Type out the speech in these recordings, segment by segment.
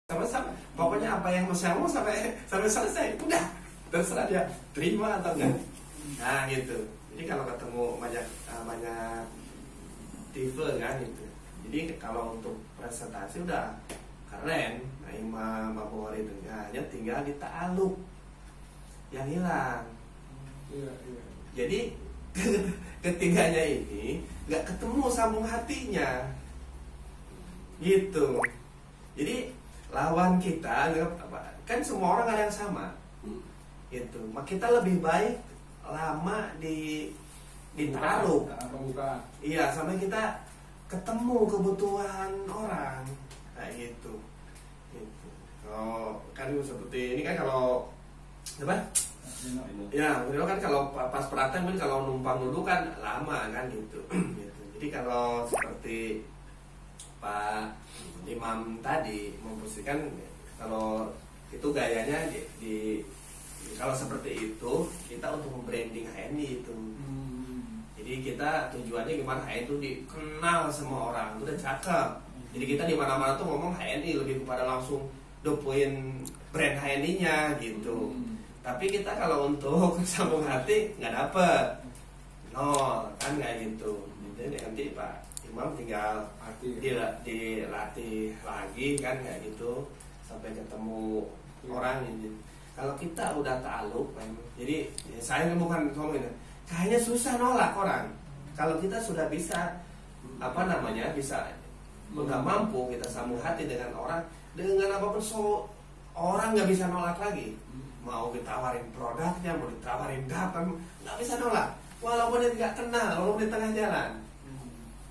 sama-sama, pokoknya apa yang saya mau sampai selesai, udah terserah dia terima atau enggak. Nah gitu. Jadi kalau ketemu banyak tipe kan gitu. Jadi kalau untuk presentasi udah keren, nah Imam Abu Hurairah itu hanya tinggal di ta'aluk yang hilang. Iya. Jadi ketiganya ini nggak ketemu sambung hatinya, gitu. Jadi lawan kita kan semua orang ada yang sama, gitu. Kita lebih baik lama di ta'aluk. Iya, sampai kita ketemu kebutuhan orang, kayak gitu. Oh, kan seperti ini kan kalau apa? Ya, kan kalau pas praktek kan kalau numpang dulu kan lama kan gitu. Gitu. Jadi kalau seperti Pak Imam tadi memposisikan kalau itu gayanya kalau seperti itu kita untuk membranding HNI itu. Jadi kita tujuannya gimana HNI itu dikenal semua orang, itu udah cakep. Jadi kita di mana-mana tuh ngomong HNI lebih kepada langsung dopuin brand HNI-nya gitu. Tapi kita kalau untuk sambung hati nggak dapet, nol kan kayak gitu. Jadi nanti Pak Imam tinggal dilatih lagi kan kayak gitu sampai ketemu orang ini. Kalau kita udah ta'aluk, jadi saya bukan ngomongin, kayaknya susah nolak orang. Kalau kita sudah bisa bisa nggak mampu kita sambung hati dengan orang dengan apapun, orang nggak bisa nolak lagi. Mau ditawarin produknya, mau ditawarin dapat, nggak bisa nolak. Walaupun dia nggak kenal, walaupun di tengah jalan,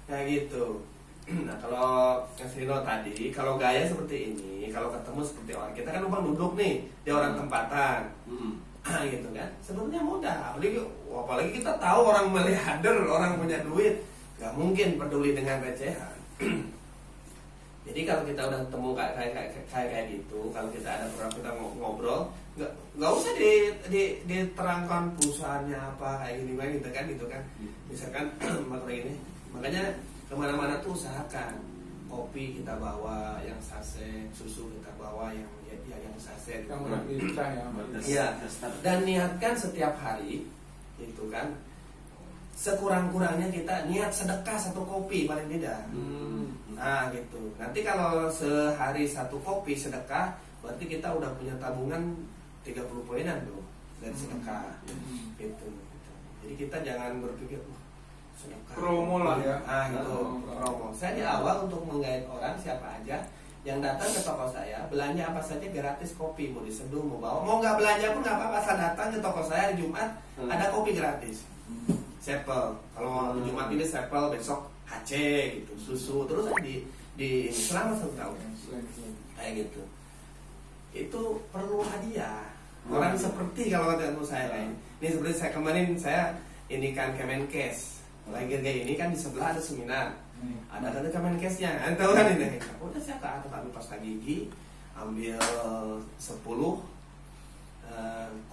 kayak gitu. Nah kalau Kasino tadi, kalau gaya seperti ini, kalau ketemu seperti orang, kita kan numpang duduk nih di orang tempatan, gitu kan. Sebenarnya mudah, apalagi kita tahu orang miliarder, orang punya duit, nggak mungkin peduli dengan recehan. Jadi kalau kita udah ketemu kayak gitu, kalau kita ada program kita ngobrol, nggak usah diterangkan perusahaannya apa kayak gini gitu kan. Misalkan makanya kemana-mana tuh usahakan kopi kita bawa yang saset, susu kita bawa yang saset, ya. Dan niatkan setiap hari itu kan, sekurang-kurangnya kita niat sedekah 1 kopi paling tidak. Nah gitu. Nanti kalau sehari 1 kopi sedekah, berarti kita udah punya tabungan 30 poinan tuh dari sedekah. Gitu. Jadi kita jangan berpikir sedekah promo lah ya. Gitu. Promo. Saya di awal untuk menggait orang siapa aja yang datang ke toko saya, belanja apa saja gratis kopi, mau diseduh, mau bawa, mau nggak belanja pun nggak apa-apa. Saya datang ke toko saya hari Jumat, ada kopi gratis. Sepel, kalau Jumat ini sepel, besok HC gitu, susu, terus di selama 1 tahun kayak gitu. Itu perlu hadiah. Orang seperti kalau kata saya lain. Ini seperti saya kemarin ini kan Kemenkes. Lagi kayak ini kan di sebelah ada seminar. Ada Kemenkesnya. Tahu kan ini? Udah saya ke atas ambil pasta gigi, ambil 10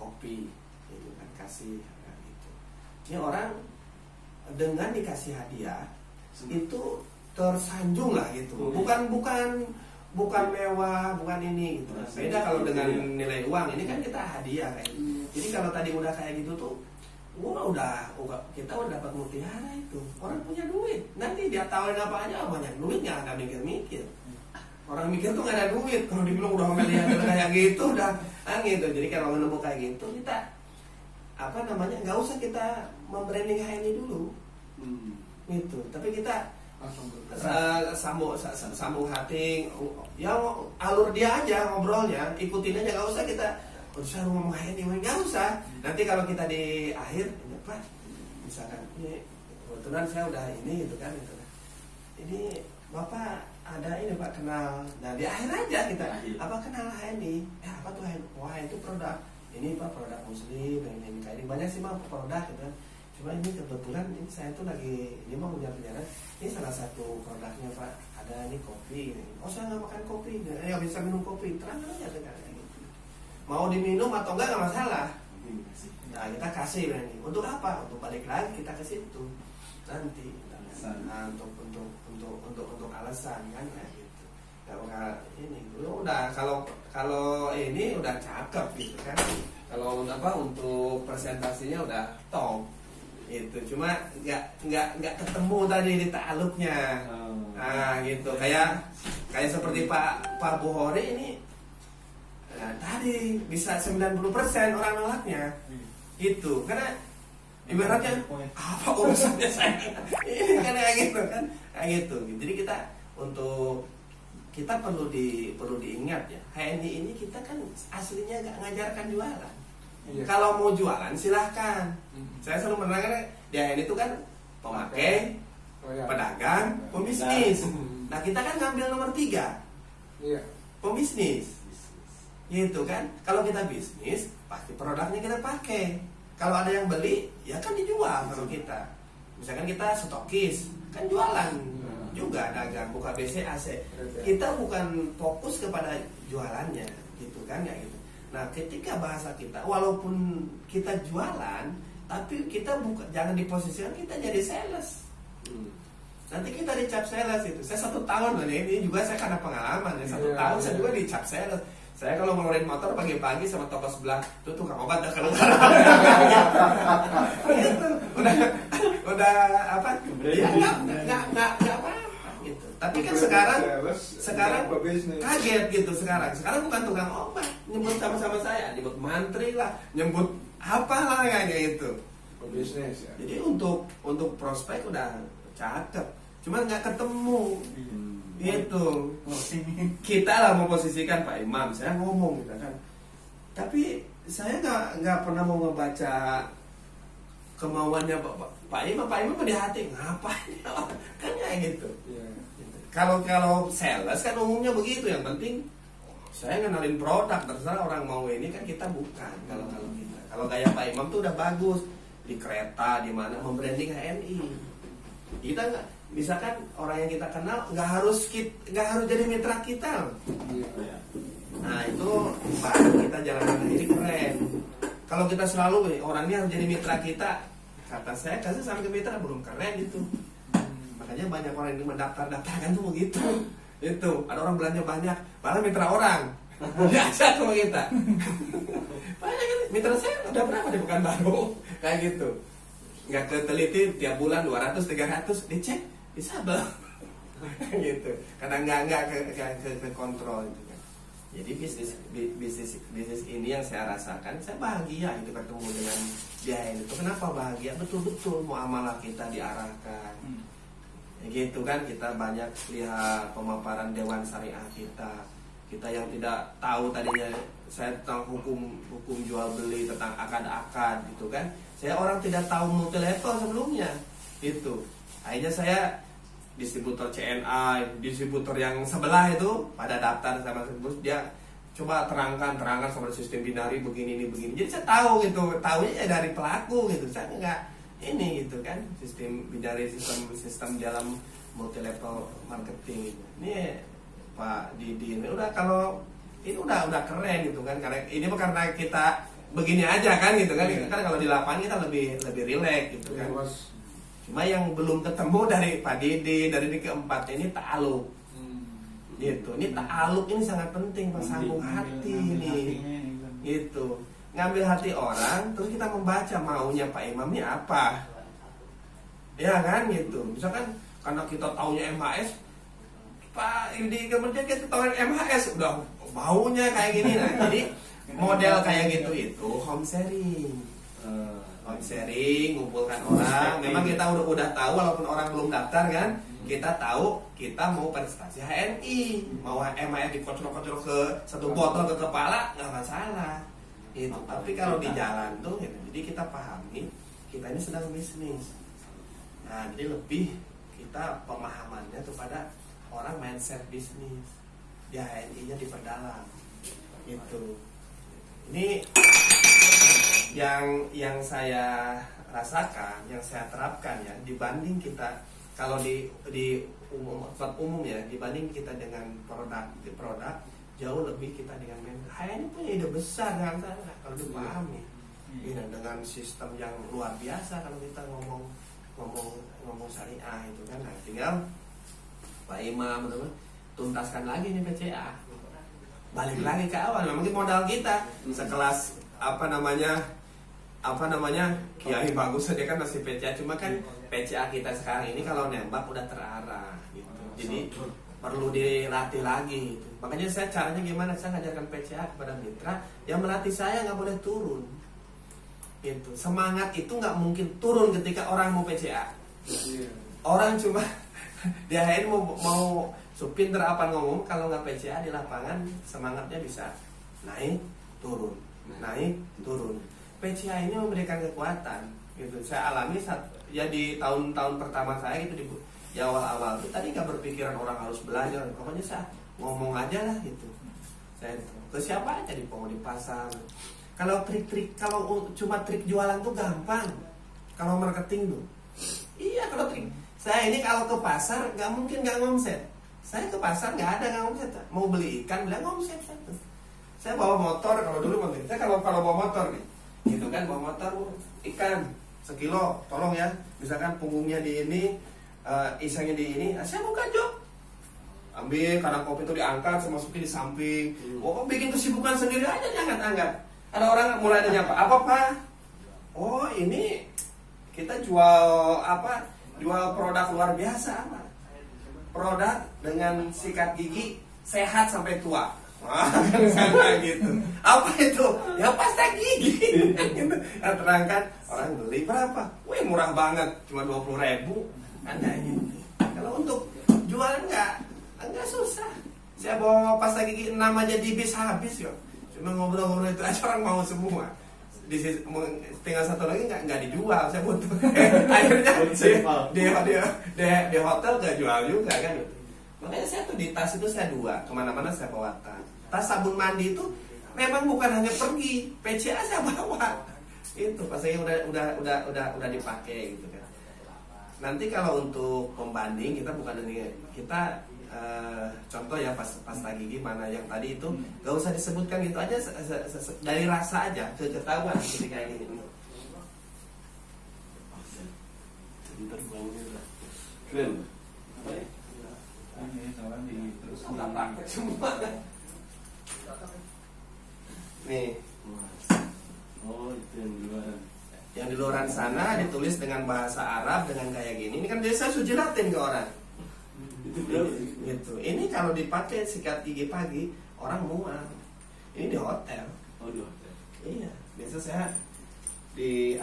kopi gitu kan, kasih gitu. Ini orang dengan dikasih hadiah itu tersanjung lah gitu. Bukan mewah, bukan ini gitu. Beda kalau dengan nilai uang, ini kan kita hadiah kayak gitu. Jadi kalau tadi udah kayak gitu tuh, kita udah dapat mutiara itu. Orang punya duit, nanti dia tawarin apa aja, banyak duit nggak ada mikir-mikir. Orang mikir tuh nggak ada duit. Kalau dibilang udah miliarder kayak gitu, udah gitu. Jadi kalau nemu kayak gitu, kita nggak usah kita membranding HNI dulu, gitu. Tapi kita sambung hati, ya alur dia aja ngobrolnya, ikutin aja, nggak usah kita usah ngomong HNI, nggak usah. Nanti kalau kita di akhir, ini Pak, misalkan ini kebetulan saya udah ini gitu kan, ini Bapak ada ini Pak kenal. Nah di akhir aja kita, apa kenal HNI? Apa tuh HNI? Wah itu produk ini Pak, produk muslim, ini kayak ini banyak sih mah produk gitu kan. Cuma ini kebetulan ini saya tuh lagi ini mau punya ini salah satu produknya Pak, ada ini kopi ini. Oh saya nggak makan kopi, ya bisa minum kopi, terang aja dengan gitu. Mau diminum atau enggak masalah. Nah kita kasih ini untuk apa? Untuk balik lagi kita ke situ nanti. Nah, untuk alasan kan kayak gitu. ini udah kalau ini udah cakep gitu kan. Kalau untuk presentasinya udah top itu, cuma nggak ketemu tadi di ta'aluknya. Nah gitu, kayak seperti Pak Buhori ini tadi bisa 90% orang nolaknya gitu, karena ibaratnya apa urusannya saya ini kan kayak gitu kan, kayak gitu. Jadi kita perlu diingat ya, HNI ini kita kan aslinya nggak ngajarkan jualan. Kalau mau jualan silahkan. Saya selalu menerangkan di HNI itu kan pemakai, pedagang, pembisnis. Nah kita kan ngambil nomor 3, pembisnis, gitu kan. Kalau kita bisnis pasti produknya kita pakai. Kalau ada yang beli ya kan dijual sama kita. Misalkan kita stokis kan jualan juga, dagang, buka BC AC. Kita bukan fokus kepada jualannya gitu kan, ya gitu. Nah ketika bahasa kita walaupun kita jualan, tapi kita jangan diposisikan kita jadi sales. Nanti kita dicap sales itu. Saya 1 tahun loh ini juga saya karena pengalaman ya, 1 tahun saya juga dicap sales. Saya kalau ngeluarin motor pagi-pagi sama toko sebelah itu tukang obat dah keluar. Gitu. Udah apa? Ya nggak apa gitu. Tapi kan sekarang kaget gitu sekarang. Sekarang bukan tukang obat, nyebut sama-sama saya, nyebut mantri lah, nyebut apalah kayak gitu. Bisnis ya. Jadi untuk prospek udah cakep, cuma nggak ketemu. Gitu. Kita lah memposisikan Pak Imam, saya ngomong gitu kan. Tapi saya nggak pernah mau ngebaca kemauannya Pak Imam di hati ngapain kan kayak gitu. Kalau sales kan umumnya begitu, yang penting saya ngenalin produk, terserah orang mau ini kan kita bukan. Kalau gaya Pak Imam tuh udah bagus, di kereta di mana membranding HNI. Kita nggak, misalkan orang yang kita kenal nggak harus jadi mitra kita. Nah itu baru kita jalankan ini keren. Kalau kita selalu orangnya harus jadi mitra kita, kata saya kasih sampai ke mitra belum keren itu. Makanya banyak orang yang mendaftarkan tuh begitu. Itu ada orang belanja banyak, malah mitra orang. Biasa sama kita. Banyak kan mitra saya udah berapa di Pekanbaru kayak gitu. Nggak keteliti tiap bulan 200-300 dicek disabel gitu, karena nggak ke kontrol gitu kan. Jadi bisnis ini yang saya rasakan, saya bahagia itu ketemu dengan dia itu. Kenapa bahagia? Betul-betul muamalah kita diarahkan gitu kan. Kita banyak lihat pemaparan Dewan Syariah kita yang tidak tahu tadinya. Saya tentang hukum jual beli, tentang akad gitu kan. Saya orang tidak tahu multi level sebelumnya itu. Akhirnya saya distributor CNI, distributor yang sebelah itu pada daftar sama sebelum dia coba terangkan sama sistem binari begini. Jadi saya tahu gitu, tahunya dari pelaku gitu. Saya nggak ini gitu kan, sistem binari, sistem dalam multi level marketing gitu. Ini Pak Didi ini udah, kalau ini udah keren gitu kan, karena ini karena kita begini aja kan gitu kan. Kan kalau di lapangan kita lebih rileks gitu kan. Cuma yang belum ketemu dari Pak Didi, dari ini keempat ini ta'aluk. Gitu. Ini ta'aluk ini sangat penting, Pak, sambung hati ini. Gitu. Ngambil hati orang, terus kita membaca maunya Pak Imam ini apa. Ya kan gitu. Misalkan karena kita taunya MHS, Pak di kemudian kita tahu MHS udah baunya kayak gini. Nah, jadi model kayak gitu itu home sharing. Home sharing, ngumpulkan orang. Memang kita udah tahu walaupun orang belum daftar kan, kita tahu kita mau prestasi HNI, mau MHS dikocok-kocok ke satu botol ke kepala nggak masalah. Itu. Tapi kalau di jalan tuh, gitu, jadi kita pahami kita ini sedang bisnis. Nah, jadi lebih kita pemahamannya kepada orang mindset bisnis. Di HNI-nya diperdalam. Itu. Ini yang saya rasakan, yang saya terapkan ya, dibanding kita kalau di umum ya, dibanding kita dengan produk jauh lebih kita dengan HNI punya ide besar kan, kalau dipahami dengan sistem yang luar biasa. Kalau kita ngomong syariah itu kan, nah, tinggal Pak Imam tuntaskan lagi nih PCA, balik lagi ke awal. Nah, mungkin modal kita sekelas apa namanya Kiai bagus saja kan masih PCA, cuma kan PCA kita sekarang ini kalau nembak udah terarah gitu, jadi perlu dilatih lagi gitu. Makanya saya caranya gimana, saya ngajarkan PCA kepada mitra yang melatih saya nggak boleh turun gitu. Semangat itu nggak mungkin turun ketika orang mau PCA. Orang cuma dia mau supinter apa ngomong, kalau nggak PCA di lapangan semangatnya bisa naik turun, naik turun. PCA ini memberikan kekuatan gitu. Saya alami ya di tahun-tahun pertama saya gitu, di awal-awal itu tadi nggak berpikiran orang harus belajar, pokoknya saya ngomong aja lah gitu. Saya ke siapa aja, di pasar. Kalau trik-trik, kalau cuma trik jualan tuh gampang. Kalau marketing tuh, iya kalau trik. Saya ini kalau ke pasar nggak mungkin nggak ngomset. Saya ke pasar nggak ada nggak ngomset. Mau beli ikan bilang ngomset. Saya bawa motor, kalau dulu mungkin saya kalau bawa motor nih, gitu kan, bawa motor ikan sekilo, tolong ya, misalkan punggungnya di ini, isengnya di ini, saya buka jok, ambil kadang kopi itu diangkat, saya masukin di samping. Oh, bikin kesibukan sendiri aja, jangan angkat. Ada orang mulai nanya apa Pak? Oh, ini kita jual apa? Jual produk luar biasa apa? Produk dengan sikat gigi sehat sampai tua. Wah, kan gitu. Apa itu? Ya pasta gigi. Gitu. Nah, terangkan orang beli berapa? Wih, murah banget, cuma 20.000. Kan kayak gitu. Kalau untuk jualan enggak susah. Saya bawa pasta gigi 6 aja di bis habis yo. Cuma ngobrol-ngobrol itu aja orang mau semua. Tinggal satu lagi nggak dijual, saya butuh. Akhirnya di hotel nggak jual juga kan. Makanya saya tuh di tas itu saya 2, kemana-mana saya bawa tas. Tas sabun mandi itu memang bukan hanya pergi, PCA saya bawa. Itu pasti udah dipakai gitu kan. Nanti kalau untuk pembanding kita bukan ini, kita contoh ya pasta gigi mana yang tadi itu gak usah disebutkan gitu aja, dari rasa aja ketahuan ketika ini. Keren. Nih. Oh, itu yang di luar. Yang di luaran sana ditulis dengan bahasa Arab dengan kayak gini. Ini kan biasa sujelatin ke orang. Gitu. Ini kalau dipakai sikat gigi pagi orang mual. Ini di hotel. Oh, di hotel. Iya, biasa saya di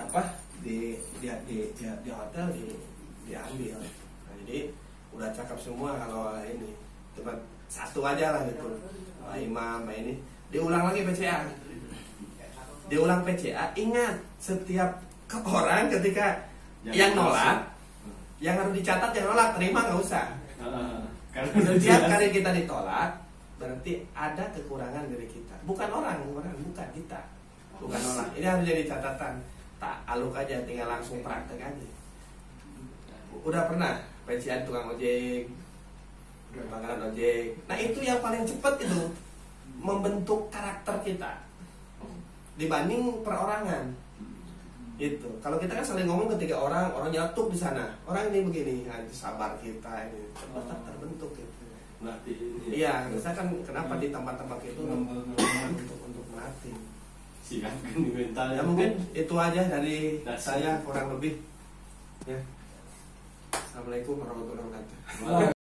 hotel diambil. Nah, jadi udah cakep semua kalau ini. Cuma satu aja lah gitu. Pak Imam, Pak ini diulang lagi PCA. Diulang PCA, ingat setiap orang ketika yang nolak, yang harus dicatat yang nolak, terima nggak usah. Setiap kali kita ditolak, berarti ada kekurangan dari kita. Bukan orang bukan kita. Bukan orang. Ini harus jadi catatan. Tak aluk aja, tinggal langsung praktek aja. Udah pernah PCA tukang ojek, pangkalan ojek. Nah itu yang paling cepat itu membentuk karakter kita dibanding perorangan. Itu kalau kita kan saling ngomong ketika orang nyatuk di sana, orang ini begini, nah, itu sabar kita ini cepat terbentuk gitu. Melatih. Iya, misalkan kenapa di tempat-tempat itu untuk melatih. Siapkan di mental. Ya mungkin itu aja dari saya kurang lebih. Ya. Assalamualaikum warahmatullahi wabarakatuh.